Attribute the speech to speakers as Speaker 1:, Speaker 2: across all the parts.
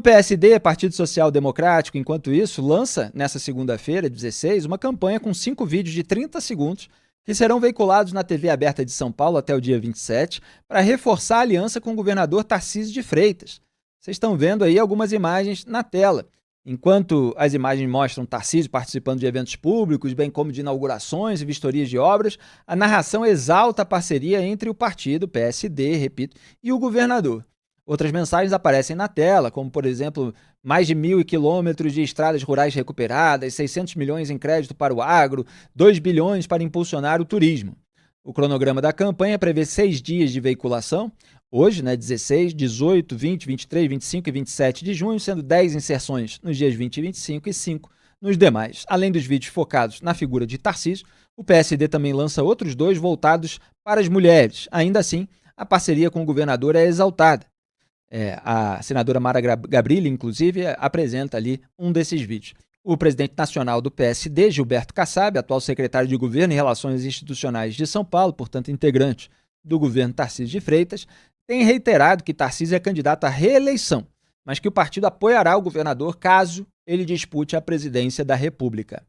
Speaker 1: PSD, Partido Social Democrático, enquanto isso, lança, nessa segunda-feira, 16, uma campanha com 5 vídeos de 30 segundos que serão veiculados na TV aberta de São Paulo até o dia 27 para reforçar a aliança com o governador Tarcísio de Freitas. Vocês estão vendo aí algumas imagens na tela. Enquanto as imagens mostram Tarcísio participando de eventos públicos, bem como de inaugurações e vistorias de obras, a narração exalta a parceria entre o partido, PSD, repito, e o governador. Outras mensagens aparecem na tela, como, por exemplo, mais de 1.000 quilômetros de estradas rurais recuperadas, 600 milhões em crédito para o agro, 2 bilhões para impulsionar o turismo. O cronograma da campanha prevê 6 dias de veiculação, hoje, 16, 18, 20, 23, 25 e 27 de junho, sendo 10 inserções nos dias 20 e 25 e 5 nos demais. Além dos vídeos focados na figura de Tarcísio, o PSD também lança outros 2 voltados para as mulheres. Ainda assim, a parceria com o governador é exaltada. A senadora Mara Gabrilli, inclusive, apresenta ali um desses vídeos. O presidente nacional do PSD, Gilberto Kassab, atual secretário de Governo e Relações Institucionais de São Paulo, portanto integrante do governo Tarcísio de Freitas, tem reiterado que Tarcísio é candidato à reeleição, mas que o partido apoiará o governador caso ele dispute a presidência da República.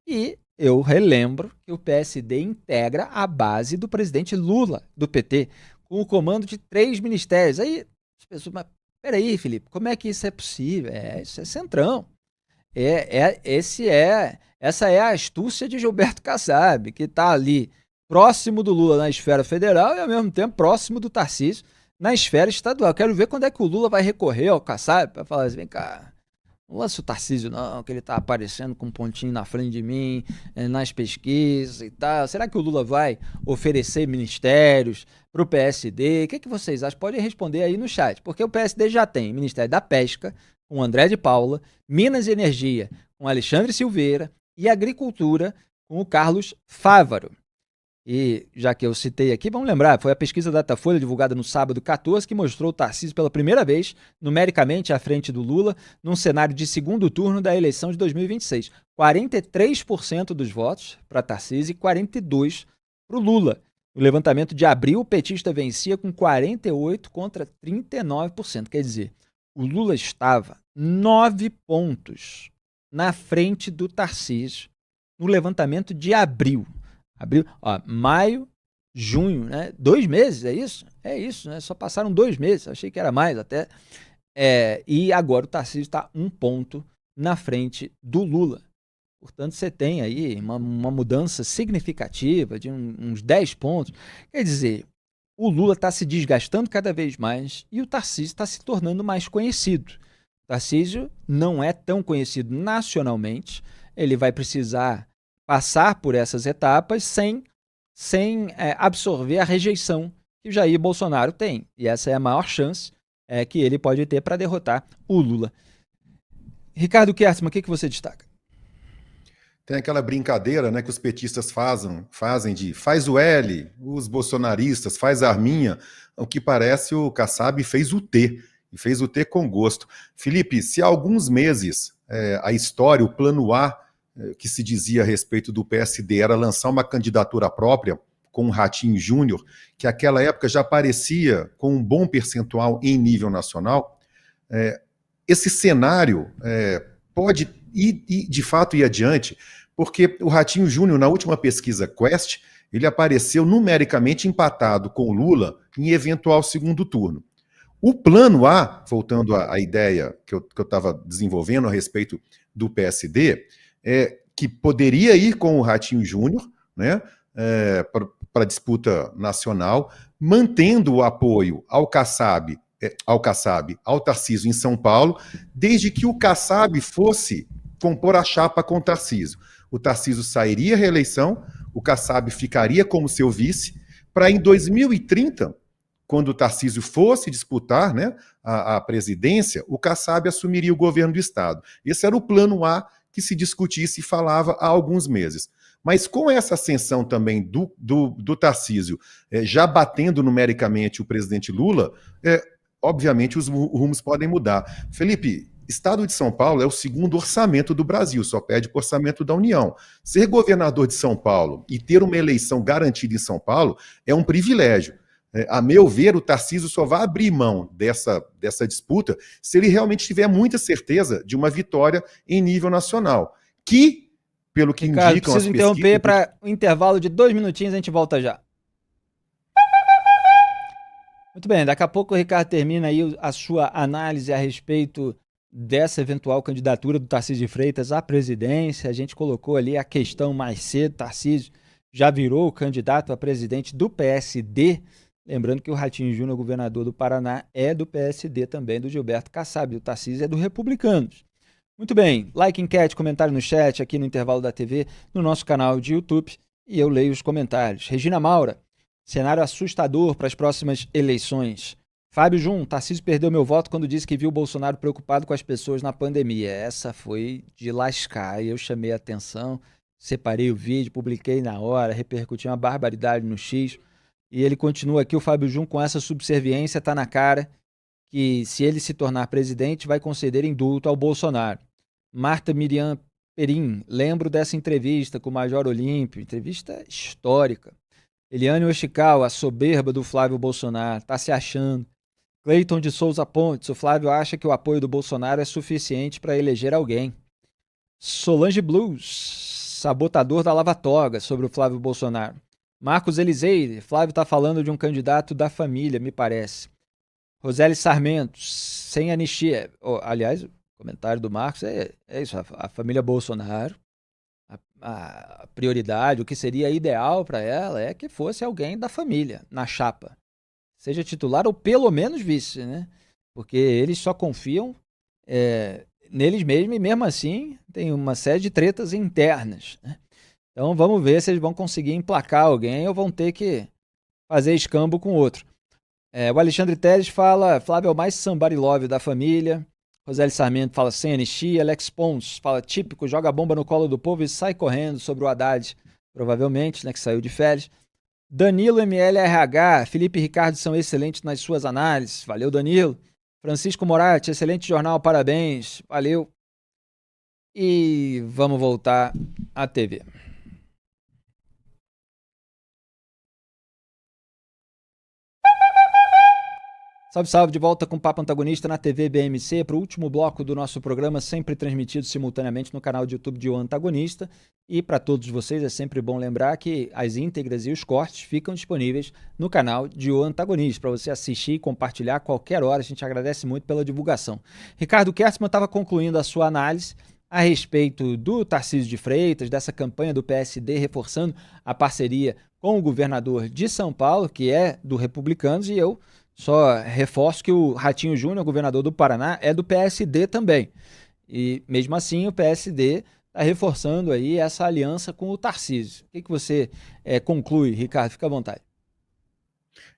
Speaker 1: E eu relembro que o PSD integra a base do presidente Lula, do PT, com o comando de 3 ministérios. Aí as pessoas, mas peraí, Felipe, como é que isso é possível? Isso é centrão. Essa é a astúcia de Gilberto Kassab, que está ali próximo do Lula na esfera federal e, ao mesmo tempo, próximo do Tarcísio na esfera estadual. Quero ver quando é que o Lula vai recorrer ao Kassab para falar assim, vem cá, não lança o Tarcísio não, que ele está aparecendo com um pontinho na frente de mim, nas pesquisas e tal. Será que o Lula vai oferecer ministérios para o PSD? O que vocês acham? Podem responder aí no chat, porque o PSD já tem Ministério da Pesca, com André de Paula, Minas e Energia, com Alexandre Silveira, e Agricultura, com o Carlos Fávaro. E, já que eu citei aqui, vamos lembrar, foi a pesquisa Datafolha divulgada no sábado 14 que mostrou o Tarcísio pela primeira vez, numericamente à frente do Lula, num cenário de segundo turno da eleição de 2026. 43% dos votos para Tarcísio e 42% para o Lula. No levantamento de abril, o petista vencia com 48% contra 39%. Quer dizer, o Lula estava 9 pontos na frente do Tarcísio no levantamento de abril. Maio, junho, 2 meses, é isso? É isso, só passaram 2 meses, achei que era mais até. E agora o Tarcísio está 1 ponto na frente do Lula. Portanto, você tem aí uma mudança significativa de uns 10 pontos. Quer dizer, o Lula está se desgastando cada vez mais e o Tarcísio está se tornando mais conhecido. O Tarcísio não é tão conhecido nacionalmente, ele vai precisar passar por essas etapas sem absorver a rejeição que o Jair Bolsonaro tem. E essa é a maior chance que ele pode ter para derrotar o Lula. Ricardo Kertzmann, o que você destaca?
Speaker 2: Tem aquela brincadeira, que os petistas fazem de faz o L, os bolsonaristas, faz a arminha. O que parece, o Kassab fez o T, e fez o T com gosto. Felipe, se há alguns meses a história, o plano A, que se dizia a respeito do PSD era lançar uma candidatura própria com o Ratinho Júnior, que naquela época já aparecia com um bom percentual em nível nacional, esse cenário pode de fato ir adiante, porque o Ratinho Júnior, na última pesquisa Quest, ele apareceu numericamente empatado com o Lula em eventual segundo turno. O plano A, voltando à ideia que eu estava desenvolvendo a respeito do PSD, que poderia ir com o Ratinho Júnior, para a disputa nacional, mantendo o apoio ao Kassab, ao Tarcísio em São Paulo, desde que o Kassab fosse compor a chapa com o Tarcísio. O Tarcísio sairia à reeleição, o Kassab ficaria como seu vice, para em 2030, quando o Tarcísio fosse disputar a presidência, o Kassab assumiria o governo do Estado. Esse era o plano A que se discutia e se falava há alguns meses. Mas com essa ascensão também do Tarcísio, já batendo numericamente o presidente Lula, obviamente os rumos podem mudar. Felipe, Estado de São Paulo é o segundo orçamento do Brasil, só pede para o orçamento da União. Ser governador de São Paulo e ter uma eleição garantida em São Paulo é um privilégio. A meu ver, o Tarcísio só vai abrir mão dessa disputa se ele realmente tiver muita certeza de uma vitória em nível nacional. Que, pelo que
Speaker 1: Ricardo,
Speaker 2: indicam as
Speaker 1: preciso
Speaker 2: pesquisas...
Speaker 1: interromper para um intervalo de 2 minutinhos, a gente volta já. Muito bem, daqui a pouco o Ricardo termina aí a sua análise a respeito dessa eventual candidatura do Tarcísio de Freitas à presidência. A gente colocou ali a questão mais cedo, Tarcísio já virou o candidato a presidente do PSD, lembrando que o Ratinho Júnior, governador do Paraná, é do PSD também, do Gilberto Kassab, o Tarcísio é do Republicanos. Muito bem, like, enquete, comentário no chat, aqui no intervalo da TV, no nosso canal de YouTube, e eu leio os comentários. Regina Maura, cenário assustador para as próximas eleições. Fábio Jun, Tarcísio perdeu meu voto quando disse que viu o Bolsonaro preocupado com as pessoas na pandemia. Essa foi de lascar, eu chamei a atenção, separei o vídeo, publiquei na hora, repercuti uma barbaridade no X, e ele continua aqui, o Fábio Jun, com essa subserviência, tá na cara que se ele se tornar presidente, vai conceder indulto ao Bolsonaro. Marta Miriam Perim, lembro dessa entrevista com o Major Olímpio, entrevista histórica. Eliane Oshikawa, a soberba do Flávio Bolsonaro, tá se achando. Cleiton de Souza Pontes, o Flávio acha que o apoio do Bolsonaro é suficiente para eleger alguém. Solange Blues, sabotador da Lava Toga, sobre o Flávio Bolsonaro. Marcos Eliseire, Flávio tá falando de um candidato da família, me parece. Roseli Sarmento, sem anistia. Aliás, o comentário do Marcos é isso, a família Bolsonaro, a prioridade, o que seria ideal para ela é que fosse alguém da família, na chapa. Seja titular ou pelo menos vice, né? Porque eles só confiam neles mesmos e mesmo assim tem uma série de tretas internas, né? Então vamos ver se eles vão conseguir emplacar alguém ou vão ter que fazer escambo com outro. O Alexandre Teles fala, Flávio é o mais somebody love da família. Roseli Sarmento fala sem anistia. Alex Pons fala típico, joga a bomba no colo do povo e sai correndo sobre o Haddad, provavelmente, né, que saiu de férias. Danilo MLRH, Felipe e Ricardo são excelentes nas suas análises. Valeu, Danilo. Francisco Moratti, excelente jornal, parabéns. Valeu. E vamos voltar à TV. Salve, salve, de volta com o Papo Antagonista na TV BMC para o último bloco do nosso programa, sempre transmitido simultaneamente no canal de YouTube de O Antagonista. E para todos vocês é sempre bom lembrar que as íntegras e os cortes ficam disponíveis no canal de O Antagonista, para você assistir e compartilhar a qualquer hora. A gente agradece muito pela divulgação. Ricardo Kertzmann estava concluindo a sua análise a respeito do Tarcísio de Freitas, dessa campanha do PSD reforçando a parceria com o governador de São Paulo, que é do Republicanos, e eu só reforço que o Ratinho Júnior, governador do Paraná, é do PSD também. E mesmo assim o PSD está reforçando aí essa aliança com o Tarcísio. O que você conclui, Ricardo? Fica à vontade.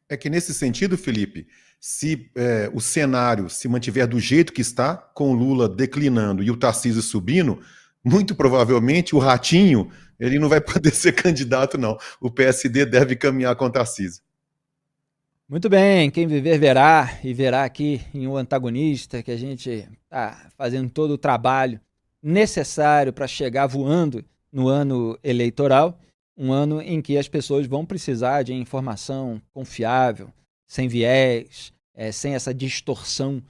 Speaker 2: É que nesse sentido, Felipe, se o cenário se mantiver do jeito que está, com o Lula declinando e o Tarcísio subindo, muito provavelmente o Ratinho ele não vai poder ser candidato, não. O PSD deve caminhar com o Tarcísio.
Speaker 1: Muito bem, quem viver verá, e verá aqui em O Antagonista que a gente está fazendo todo o trabalho necessário para chegar voando no ano eleitoral, um ano em que as pessoas vão precisar de informação confiável, sem viés, sem essa distorção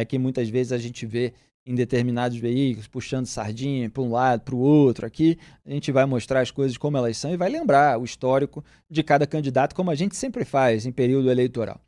Speaker 1: que muitas vezes a gente vê em determinados veículos, puxando sardinha para um lado, para o outro. Aqui a gente vai mostrar as coisas como elas são e vai lembrar o histórico de cada candidato, como a gente sempre faz em período eleitoral.